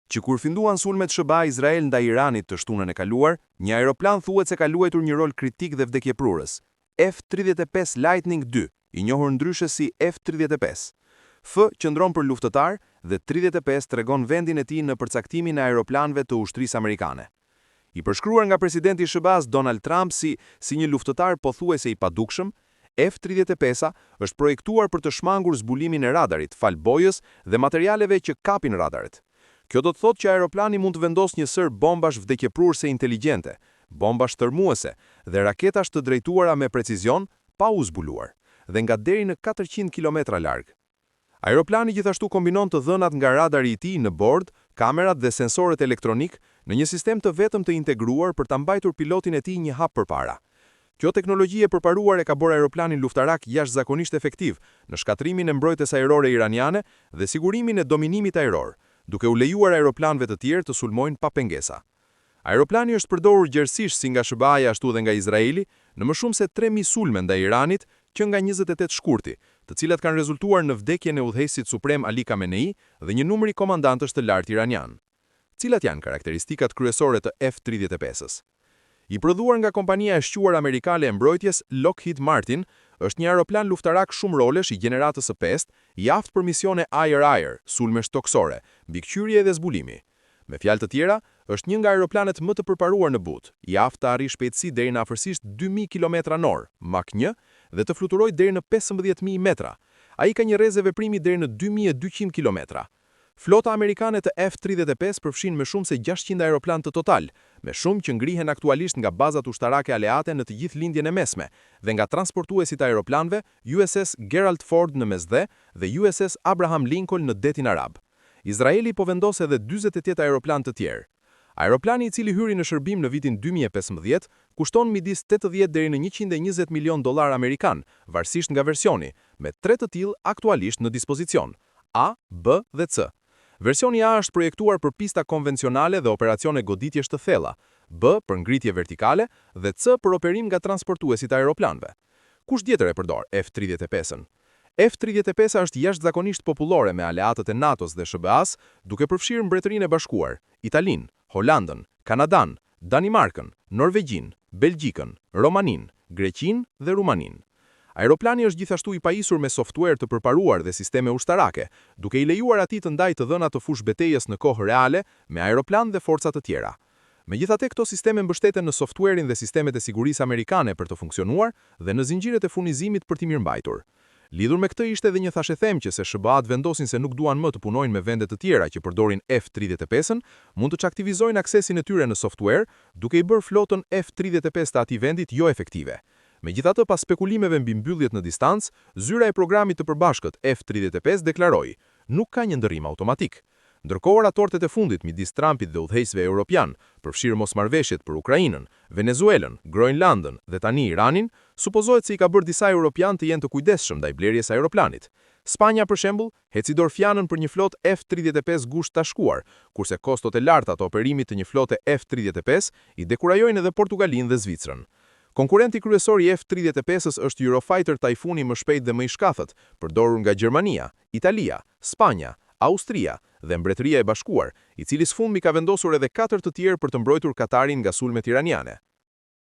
që kur filluan sulmet SBA Izrael ndaj Iranit të shtunën e kaluar, një aeroplan thuhet se ka luajtur një rol kritik dhe vdekjeprurës, F-35 Lightning II, i njohur ndryshe si F-35. F qëndron për luftëtar dhe 35 tregon vendin e tij në përcaktimin e aeroplanëve të ushtrisë amerikane. I përshkruar nga presidenti i SBA-s Donald Trump si një luftëtar pothuajse i padukshëm, F-35 është projektuar për të shmangur zbulimin e radarit, fal bojës dhe materialeve që kapin radaret. Kjo do të thotë që aeroplani mund të vendosë një sër bombash vdekjeprurëse inteligjente, bombash tërmuese dhe raketash të drejtuara me precizion pa u zbuluar, dhe nga deri në 400 km larg. Aeroplani gjithashtu kombinon të dhënat nga radari i tij në bord, kamerat dhe sensorët elektronik në një sistem të vetëm të integruar për ta mbajtur pilotin e tij një hap përpara. Kjo teknologji e përparuar e ka bërë aeroplanin luftarak jashtëzakonisht efektiv në shkatrimin e mbrojtjes ajrore iraniane dhe sigurimin e dominimit ajror, duke u lejuar aeroplanëve të tjerë të sulmojnë pa pengesa. Aeroplani është përdorur gjerësisht si nga SBA-ja ashtu dhe nga Izraeli në më shumë se 3000 sulme ndaj Iranit që nga 28 shkurti, të cilat kanë rezultuar në vdekjen e udhëheqësit suprem Ali Khamenei dhe një numër i komandantësh të lartë iranian. Cilat janë karakteristikat kryesore të F-35-s? I prodhuar nga kompania e shquar amerikane e mbrojtjes Lockheed Martin, është një aeroplan luftarak shumë rolesh i gjeneratës së 5, i aftë për misione air-air, sulme shtoksore, mbikëqyrje dhe zbulimi. Me fjalë të tjera, është një nga aeroplanet më të përparuar në botë, i aftë të arrijë shpejtësi deri në afërsisht 2000 km/h, Mach 1, dhe të fluturojë deri në 15000 metra. Ai ka një rrezë veprimi deri në 2200 km. Flota amerikane të F-35 përfshin më shumë se 600 aeroplan të total, me shumë që ngrihen aktualisht nga bazat ushtarake aleate në të gjithë lindjen e mesme, dhe nga transportuesit aeroplanëve USS Gerald Ford në Mesdhe dhe USS Abraham Lincoln në Detin Arab. Izraeli po vendos edhe 48 aeroplan të tjerë. Aeroplani i cili hyri në shërbim në vitin 2015 kushton midis 80 deri në 120 milion dollar amerikan, varësisht nga versioni, me 3 të tillë aktualisht në dispozicion: A, B dhe C. Versioni A është projektuar për pista konvencionale dhe operacione goditjesh të thella, B për ngritje vertikale dhe C për operim nga transportuesit aeroplanëve. Kush tjetër e përdor F-35-ën? F-35 është jashtëzakonisht popullore me aleatët e NATO-s dhe SBA-s, duke përfshirë Mbretërinë e Bashkuar, Italinë, Holandën, Kanadan, Danimarkën, Norvegjin, Belgjikën, Romanin, Greqinë dhe Rumaninë. Aeroplani është gjithashtu i pajisur me software të përparuar dhe sisteme ushtarake, duke i lejuar atij të ndajë të dhënat të fush betejës në kohë reale me aeroplan dhe forca të tjera. Megjithatë, këto sisteme mbështeten në softwarein dhe sistemet e sigurisë amerikane për të funksionuar dhe në zinxhiret e furnizimit për t'i mirëmbajtur. Lidhur me këtë ishte edhe një thashëthem që se SBA-t vendosin se nuk duan më të punojnë me vende të tjera që përdorin F-35-ën, mund të çaktivizojnë aksesin e tyre në software, duke i bërë flotën F-35 të atij vendit jo efektive. Megjithatë, pas spekulimeve mbi mbylljet në distancë, zyra e programit të përbashkët F-35 deklaroi: nuk ka një ndërrim automatik. Ndërkohë, raportet e fundit midis Trumpit dhe udhëheqësve europian, përfshirë mosmarrëveshjet për Ukrainën, Venezuelën, Groenlandën dhe tani Iranin, supozohet se i ka bërë disa europian të jenë të kujdesshëm ndaj blerjes së aeroplanit. Spanja, për shembull, heci dorë fjanën për një flotë F-35 gusht tashkuar, kurse kostot e larta të operimit të një flote F-35 i dekurajojnë edhe Portugalinë dhe Zvicrën. Konkurrenti kryesor i F-35-s është Eurofighter Typhoon më shpejt dhe më i shkathët, përdorur nga Gjermania, Italia, Spanja, Austria dhe Mbretëria e Bashkuar, i cili së fundmi ka vendosur edhe 4 të tjerë për të mbrojtur Katarin nga sulmet iraniane.